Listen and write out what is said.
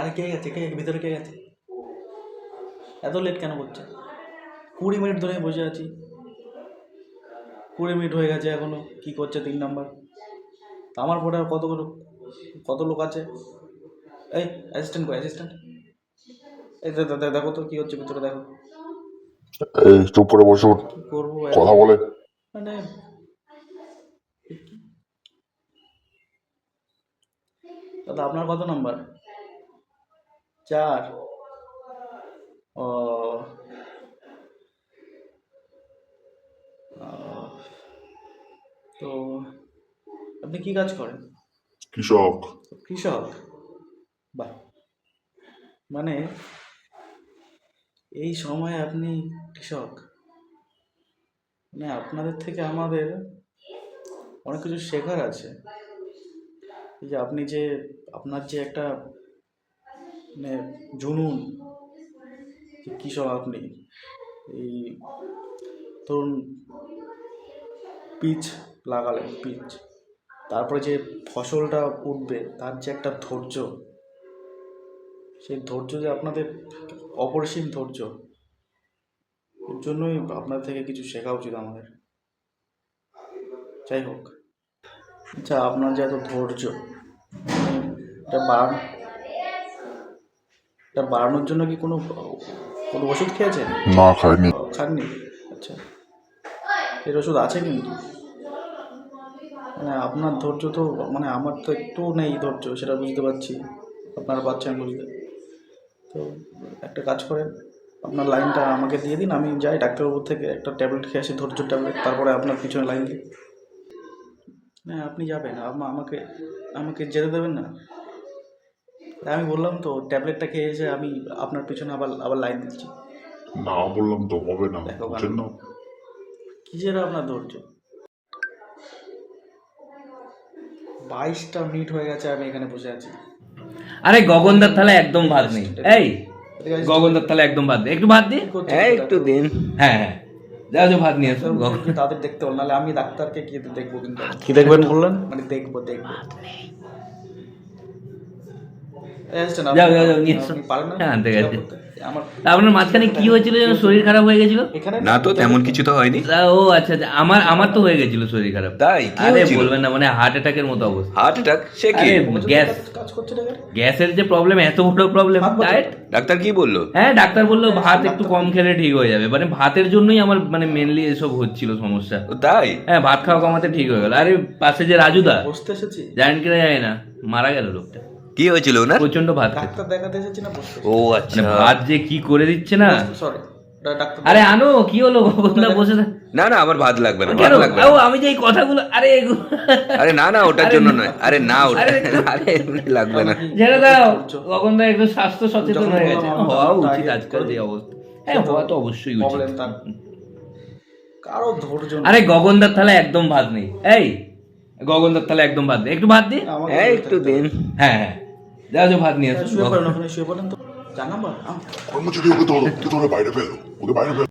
আরে কে গেছে, কে ভিতরে কে গেছে? এত লেট কেন করছে? 20 মিনিট ধরে বসে আছি, 20 মিনিট হয়ে গেছে এখনো কি করছে 3 নাম্বার? আমার পরে আর কত লোক আছে? এই অ্যাসিস্ট্যান্ট কই, অ্যাসিস্ট্যান্ট? এই দেখো তো কি হচ্ছে ভিতরে, দেখো। এই চুপ করে বসুন, কি করবো কথা বলে। মানে দাদা আপনার কত নাম্বার? 4। ও তো আপনি কি কাজ করেন? কৃষক। কৃষক? বাহ, মানে এই সময় আপনি কৃষক? মানে আপনাদের থেকে আমাদের অনেক কিছু শেখার আছে। এই যে আপনি যে আপনার যে একটা মানে জুনুন, যে কৃষক আপনি, এই ধরুন বীজ লাগালেন, বীজ, তারপরে যে ফসলটা উঠবে তার যে একটা ধৈর্য, সেই ধৈর্য যে আপনাদের অপরিসীম ধৈর্য, এর জন্যই আপনার থেকে কিছু শেখা উচিত আমাদের। যাই হোক, আচ্ছা আপনার যে এত ধৈর্য, এটা বাড়ানো, এটা বাড়ানোর জন্য কি কোনো ওষুধ খেয়েছেন? না, খাইনি। খাননি? আচ্ছা, এর ওষুধ আছে কিন্তু। মানে আপনার ধৈর্য তো, মানে আমার তো একটু নেই ধৈর্য, সেটা বুঝতে পারছি, আপনারা পাচ্ছেন বুঝতে। তো একটা কাজ করেন, আপনার লাইনটা আমাকে দিয়ে দিন, আমি যাই ডাক্তারবাবুর থেকে একটা ট্যাবলেট খেয়ে আসি, ধৈর্য ট্যাবলেট, তারপরে আপনার পিছনে লাইন দিই। না আপনি যাবেন, আমাকে আমাকে যেতে দেবেন না? আমি বললাম তো ট্যাবলেটটা খেয়ে এসে আমি আপনার পিছনে আবার লাইন দিচ্ছি। না বললাম তো হবে না, দেখো বুঝছেন না? কি যেটা আপনার ধৈর্য। 22টা মিনিট হয়ে গেছে আমি এখানে বসে আছি। আরে গগনদার থালে একদম ভাত নেই। এই গগনদার থালে একদম ভাত দে, একটু ভাত দি। হ্যাঁ একটু দিন। হ্যাঁ হ্যাঁ, যাও যাও ভাত নিয়ে এসো। তাদের দেখতে হল, নাহলে আমি ডাক্তারকে গিয়ে দেখবো। কিন্তু কি দেখবেন বললেন? মানে দেখবো। যাও যাও যাও নিয়ে এসো। হ্যাঁ আনতে গেছে। আপনার মাঝখানে কি হয়েছিল যেন শরীর খারাপ হয়ে গেছিল? না তো তেমন কিছু তো হয়নি। ও আচ্ছা আচ্ছা, আমার তো হয়ে গেছিল শরীর খারাপ। তাই কি আরে হয়েছিল? বলবেন না, মানে হার্ট অ্যাটাকের মতো অবস্থা। Heart attack? সে কি? গ্যাসের যে প্রবলেম, এত বড় প্রবলেম। ডায়েট। ডাক্তার কি বললো? হ্যাঁ ডাক্তার বললো ভাত একটু কম খেলে ঠিক হয়ে যাবে। মানে ভাতের জন্যই আমার মানে মেনলি এসব হচ্ছিল সমস্যা। তাই? হ্যাঁ ভাত খাওয়া কমাতে ঠিক হয়ে গেল। আরে পাশে যে রাজুদা, বসতে এসেছি, জানেন কিনা জানি না, মারা গেল লোকটা। কি হয়েছিল ওনার? প্রচন্ড ভাত খেত। ডাক্তার দেখাতে এসেছি না বসতে? ও মানে আচ্ছা। ভাত যে কি করে দিচ্ছে না। Sorry doctor. আরে আনো, কি হলো বন্ধুরা বসে না? না না আমার ভাত লাগবে না, কেন? ভাত লাগবে না। ও আমি যে এই কথাগুলো, আরে আরে না না ওটার আরে জন্য না। নয়। আরে না ওটা, আরে আরে এমনি লাগবে না। ছেড়ে দাও। গগনদা একটু স্বাস্থ্য সচেতন যখন হয়ে গেছে, বললাম আমার হওয়া উচিত target আজকাল যে করে অবস্থা। হ্যাঁ হওয়া তো অবশ্যই উচিত। প্রবলেম তার, কারো ধৈর্য নেই। আরে গগনদার থালে একদম ভাত নেই। এই গগনদার থালে একদম ভাত নেই, একটু ভাত দি। আমাকে হ্যাঁ বলতে একটু হবে। দিন। হ্যাঁ হ্যাঁ, যাও যাও ভাত নিয়ে এসো। শুয়ে পড়েন, ওখানে শুয়ে পড়েন তো। 4 নাম্বার কর্মচারী ওকে তোর বাইরে ফেলো, ওকে বাইরে ফেলো।